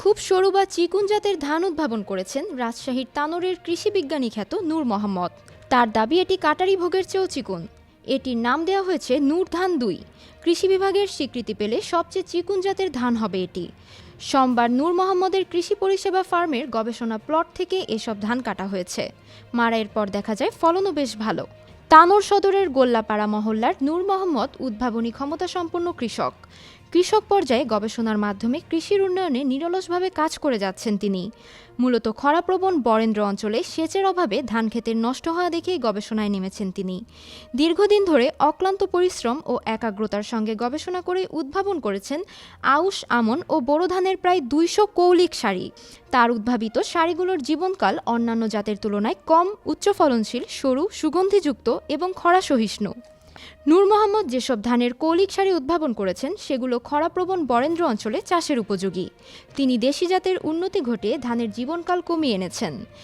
খুব সরু বা চিকুন জাতের ধান উদ্ভাবন করেছেন রাজশাহীর তানোরের কৃষি বিজ্ঞানী খ্যাত নূর মোহাম্মদ। তার দাবি এটি কাটারি ভোগের চেয়েও চিকুন। এটির নাম দেওয়া হয়েছে নূর ধান ২। কৃষি বিভাগের স্বীকৃতি পেলে সবচেয়ে চিকুন জাতের ধান হবে এটি। সোমবার নূর মোহাম্মদের কৃষি পরিষেবা ফার্মের গবেষণা প্লট থেকে এসব ধান কাটা হয়েছে। মাড়াইয়ের পর দেখা যায় ফলনও বেশ ভালো। তানোর সদরের গোল্লাপাড়া মহল্লার নূর মোহাম্মদ উদ্ভাবনী ক্ষমতাসম্পন্ন কৃষক। কৃষক পর্যায়ে গবেষণার মাধ্যমে কৃষির উন্নয়নে নিরলসভাবে কাজ করে যাচ্ছেন তিনি। মূলত খরাপ্রবণ বরেন্দ্র অঞ্চলে সেচের অভাবে ধান ক্ষেতের নষ্ট হওয়া দেখেই গবেষণায় নেমেছেন তিনি। দীর্ঘদিন ধরে অক্লান্ত পরিশ্রম ও একাগ্রতার সঙ্গে গবেষণা করে উদ্ভাবন করেছেন আউশ আমন ও বোরো ধানের প্রায় ২০০ কৌলিক সারি। তার উদ্ভাবিত সারিগুলোর জীবনকাল অন্যান্য জাতের তুলনায় কম, উচ্চ ফলনশীল, সরু, সুগন্ধিযুক্ত এবং খরা সহিষ্ণু। নূর মোহাম্মদ যেসব ধানের কৌলিক সারি উদ্ভাবন করেছেন সেগুলো খরাপ্রবণ বরেন্দ্র অঞ্চলে চাষের উপযোগী। তিনি দেশি জাতের উন্নতি ঘটিয়ে ধানের জীবনকাল কমিয়ে এনেছেন।